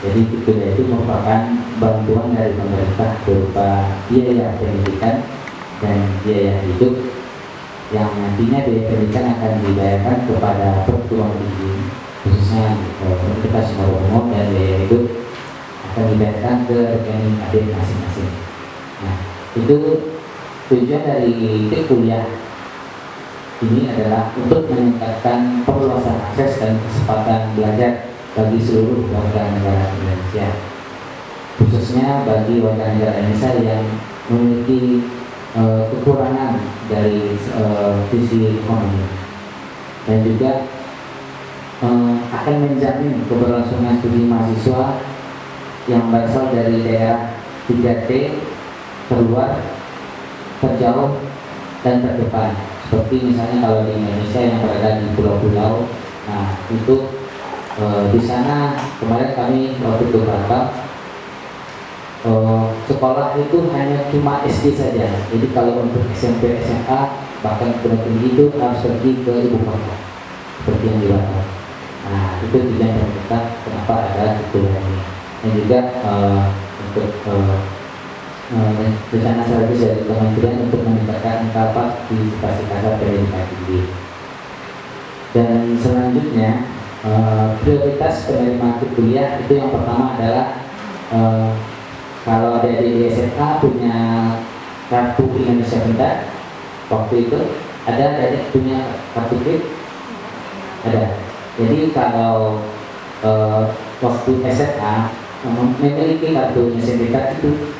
Jadi PIK kuliah itu merupakan bantuan dari pemerintah berupa biaya pendidikan dan biaya hidup yang nantinya biaya pendidikan akan dibayarkan kepada perguruan tinggi, khususnya Universitas Sumbawa dan biaya hidup akan dibayarkan ke rekening adik masing-masing. Nah, itu tujuan dari PIK kuliah ini adalah untuk meningkatkan perluasan akses dan kesempatan belajar bagi seluruh warga negara Indonesia, khususnya bagi warga negara Indonesia yang memiliki kekurangan dari sisi ekonomi, dan juga akan menjamin keberlangsungan studi mahasiswa yang berasal dari daerah 3T, terluar, terjauh, dan terdepan. Seperti misalnya kalau di Indonesia yang berada di pulau-pulau, nah itu di sana kemarin kami waktu itu sekolah itu hanya cuma SD saja. Jadi kalau untuk SMP, SMA, bahkan perguruan tinggi itu harus pergi ke ibu kota, seperti yang di Batam. Nah itu tujuan pemerintah kenapa ada kuliah ini. Dan juga untuk rencana strategis dari kementerian untuk meningkatkan kapasitas kasar pendidikan tinggi. Dan selanjutnya prioritas penerima kuliah itu yang pertama adalah kalau ada di SMA punya kartu Indonesia Pintar, waktu itu ada adik punya kartu KRIP, ada. Jadi kalau waktu SMA memiliki kartu Indonesia Pintar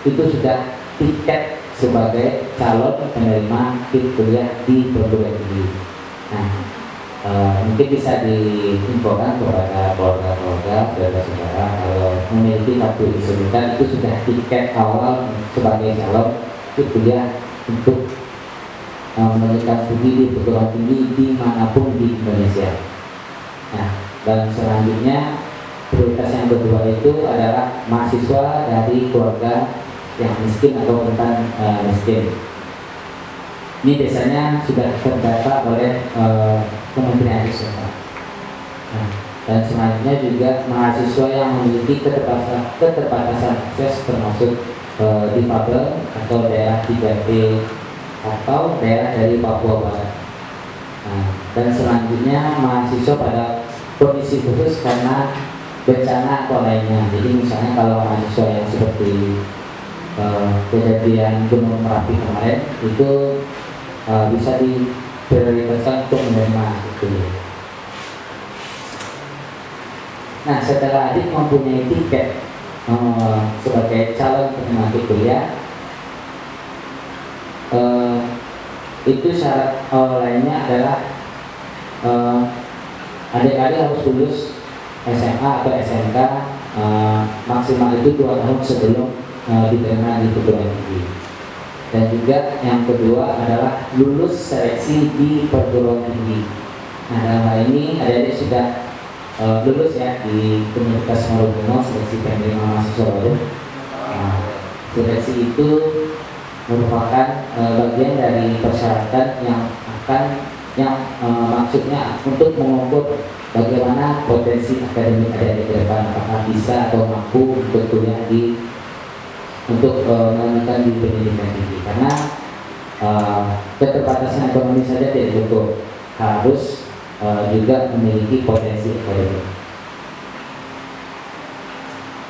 itu sudah tiket sebagai calon penerima KIP kuliah di perguruan tinggi. Nah, mungkin bisa diinfokan kepada keluarga-keluarga, saudara-saudara, kalau memiliki kartu Indonesia Pintar itu sudah tiket awal sebagai calon KIP kuliah untuk melanjutkan studi di perguruan tinggi dimanapun di Indonesia. Nah, dan selanjutnya prioritas yang kedua itu adalah mahasiswa dari keluarga yang miskin atau rentan miskin. Ini biasanya sudah terdata oleh Kementerian Sosial. Nah, dan selanjutnya juga mahasiswa yang memiliki keterbatasan akses termasuk difabel atau daerah 3T atau daerah dari Papua Barat. Nah, dan selanjutnya mahasiswa pada kondisi khusus karena bencana atau lainnya. Jadi misalnya kalau mahasiswa yang seperti kejadian Gunung Merapi kemarin itu bisa diprioritaskan untuk menerima itu. Nah, setelah adik mempunyai tiket sebagai calon penerima kuliah, itu syarat lainnya adalah adik-adik harus lulus SMA atau SMK maksimal itu 2 tahun sebelum diterima di perguruan tinggi. Dan juga yang kedua adalah lulus seleksi di perguruan tinggi. Nah, dalam hal ini adik-adik sudah lulus ya di Universitas Sumbawa seleksi penerima mahasiswa baru. Nah, seleksi itu merupakan bagian dari persyaratan yang maksudnya untuk mengukur bagaimana potensi akademik adik-adik ke depan, apakah bisa atau mampu untuk kuliah untuk melanjutkan di pendidikan tinggi. Karena keterbatasan ekonomi saja tidak cukup, harus juga memiliki potensi akademik.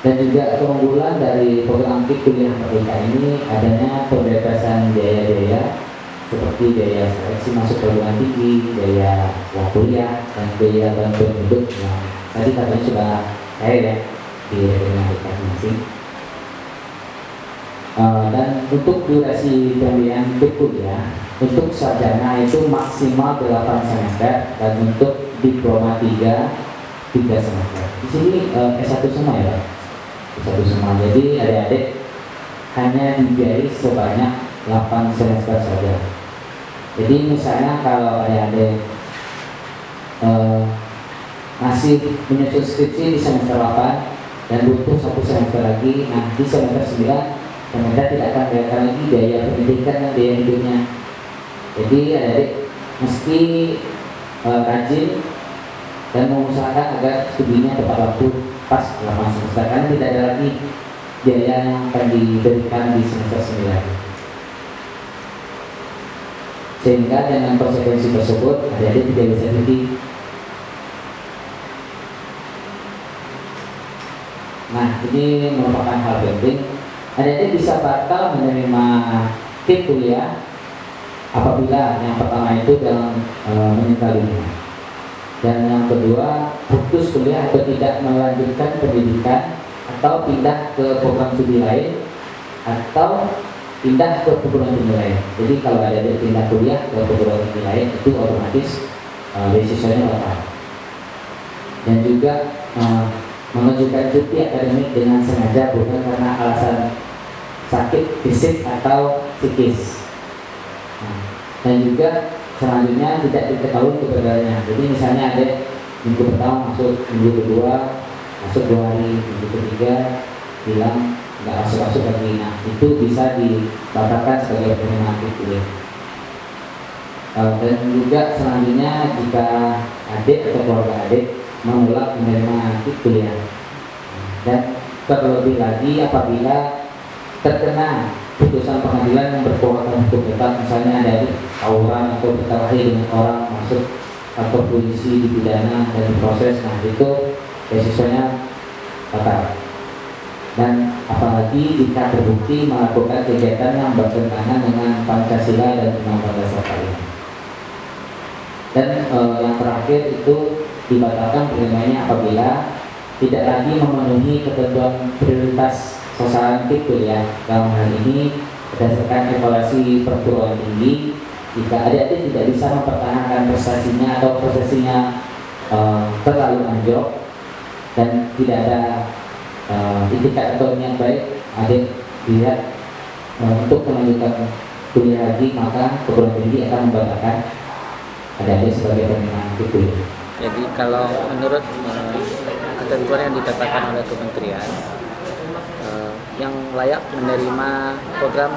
Dan juga keunggulan dari program KIP kuliah merdeka ini adanya pembebasan biaya-biaya seperti biaya seleksi masuk perguruan tinggi, biaya uang kuliah, dan biaya bantuan hidup yang tadi katanya sudah ya di rekening masing-masing. Dan untuk durasi pembiayaan KIP kuliah untuk sarjana itu maksimal 8 semester, dan untuk diploma 3 semester. Di sini S1 semua ya Pak? S1 semua. Jadi adik-adik hanya dibiayai sebanyak 8 semester saja. Jadi misalnya kalau adik-adik masih menyusun skripsi di semester 8 dan butuh 1 semester lagi, nah di semester 9 pemerintah tidak akan bayarkan lagi biaya pendidikan dan biaya hidupnya. Jadi adik-adik mesti rajin dan mengusahakan agar studinya tepat waktu pas 8 semester, karena tidak ada lagi biaya yang akan diberikan di semester 9. Sehingga dengan konsekuensi tersebut adik-adik tidak bisa cuti. Nah, ini merupakan hal penting. Adik-adik bisa batal menerima KIP kuliah apabila yang pertama itu dalam meninggal dunia, dan yang kedua putus kuliah atau tidak melanjutkan pendidikan, atau pindah ke program studi lain, atau pindah ke perguruan tinggi lain. Jadi kalau ada pindah kuliah ke perguruan tinggi lain, itu otomatis beasiswanya batal. Dan juga mengajukan cuti akademik dengan sengaja bukan karena alasan sakit fisik atau psikis. Dan juga selanjutnya tidak diketahui kebenarannya. Jadi misalnya ada minggu pertama masuk, minggu kedua masuk 2 hari, minggu ketiga bilang nggak masuk lagi. Nah, itu bisa dibatalkan sebagai penerimaan kuliah. Dan juga selanjutnya jika adik atau keluarga adik menolak menerima kuliah, dan terlebih lagi apabila terkena putusan pengadilan yang berkekuatan hukum tetap, misalnya ada tawuran atau berkelahi dengan orang, masuk kantor polisi, dipidana dan diproses, nah itu beasiswanya batal. Dan apalagi jika terbukti melakukan kegiatan yang bertentangan dengan Pancasila dan Undang-Undang Dasar kalian. Dan yang terakhir itu dibatalkan penerimanya apabila tidak lagi memenuhi ketentuan prioritas sasaran KIP kuliah. Dalam hal ini berdasarkan evaluasi perguruan tinggi, jika adik-adik tidak bisa mempertahankan prestasinya atau prosesinya terlalu anjlok dan tidak ada itikat atau niat baik adik dilihat untuk melanjutkan kuliah lagi, maka perguruan tinggi akan membatalkan adik-adik sebagai penerima KIP kuliah. Jadi kalau menurut ketentuan yang ditetapkan oleh Kementerian, yang layak menerima program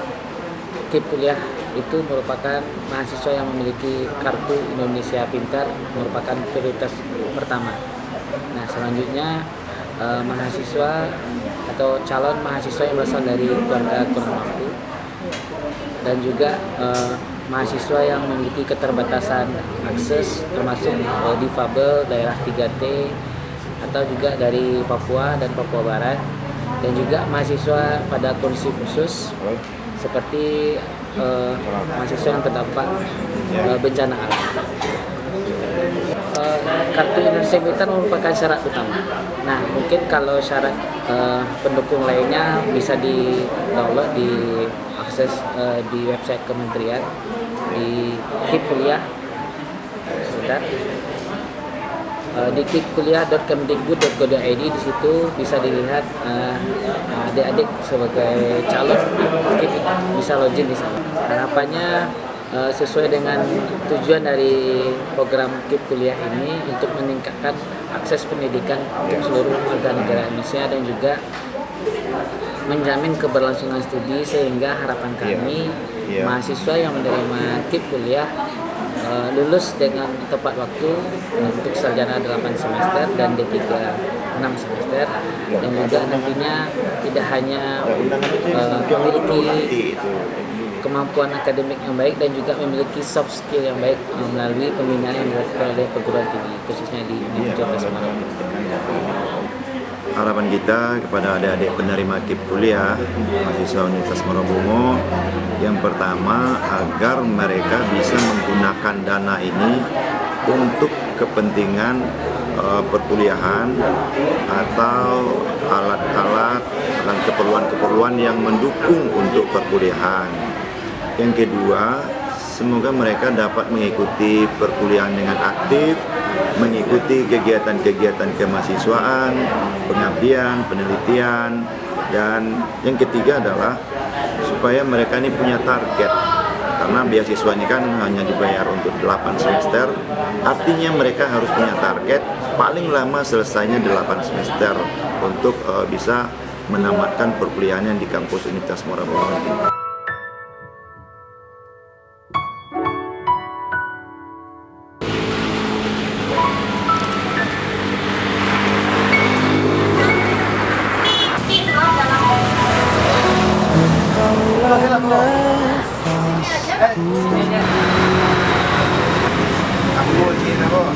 KIP kuliah itu merupakan mahasiswa yang memiliki kartu Indonesia Pintar, merupakan prioritas pertama. Nah, selanjutnya mahasiswa atau calon mahasiswa yang berasal dari keluarga kurang mampu, dan juga mahasiswa yang memiliki keterbatasan akses, termasuk difabel daerah 3T atau juga dari Papua dan Papua Barat, dan juga mahasiswa pada kondisi khusus seperti mahasiswa yang terdampak bencana alam. Kartu Indonesia Pintar merupakan syarat utama. Nah, mungkin kalau syarat pendukung lainnya bisa di-download, diakses di website Kementerian di KIP kuliah. Sebentar. Di kipkuliah.kemdikbud.go.id, di situ bisa dilihat adik-adik sebagai calon KIP bisa login di sana. Harapannya sesuai dengan tujuan dari program KIP kuliah ini untuk meningkatkan akses pendidikan untuk seluruh warga negara Indonesia dan juga menjamin keberlangsungan studi, sehingga harapan kami mahasiswa yang menerima KIP kuliah lulus dengan tepat waktu untuk sarjana 8 semester dan D3 6 semester, dan juga nantinya tidak hanya memiliki kemampuan akademik yang baik dan juga memiliki soft skill yang baik melalui pembinaan yang dilakukan oleh perguruan tinggi, khususnya di Universitas Semarang. Harapan kita kepada adik-adik penerima KIP kuliah mahasiswa Universitas Marabungo, yang pertama agar mereka bisa menggunakan dana ini untuk kepentingan perkuliahan atau alat-alat dan keperluan-keperluan yang mendukung untuk perkuliahan. Yang kedua, semoga mereka dapat mengikuti perkuliahan dengan aktif, mengikuti kegiatan-kegiatan kemahasiswaan, pengabdian, penelitian, dan yang ketiga adalah supaya mereka ini punya target. Karena beasiswa ini kan hanya dibayar untuk 8 semester, artinya mereka harus punya target paling lama selesainya 8 semester untuk bisa menamatkan perkuliahannya di kampus Universitas Marabungo.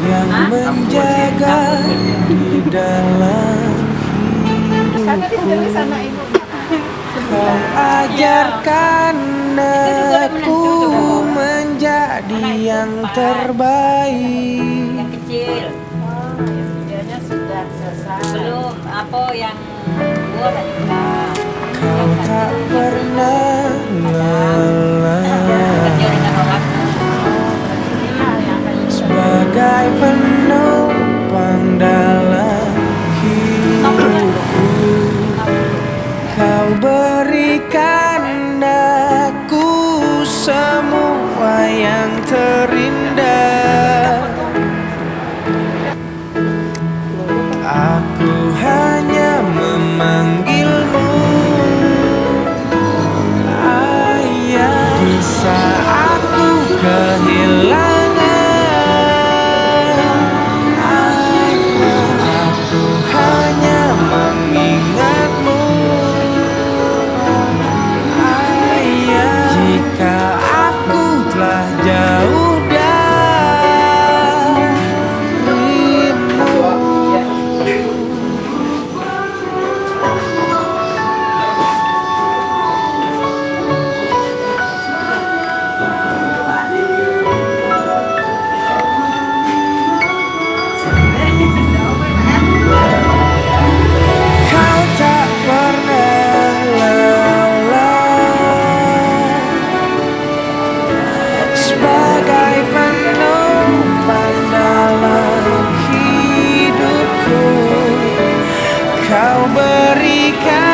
yang menjaga di dalam hidupku. Kau ajarkan aku menjadi yang terbaik. Yang kecil. Videonya sudah selesai. Belum apa yang gua lanjutkan. Kau tak pernah lelah Kerja dengan orang. sebagai penopang dalam hidupku. Kau berikan aku semua yang terindah. Aku hanya memanggilmu ayah di saat aku kehilangan apa. Aku hanya mengingatmu ayah jika aku telah jauh darimu. Kau tak pernah lelah sebagai penopang dalam hidupku. Kau berikan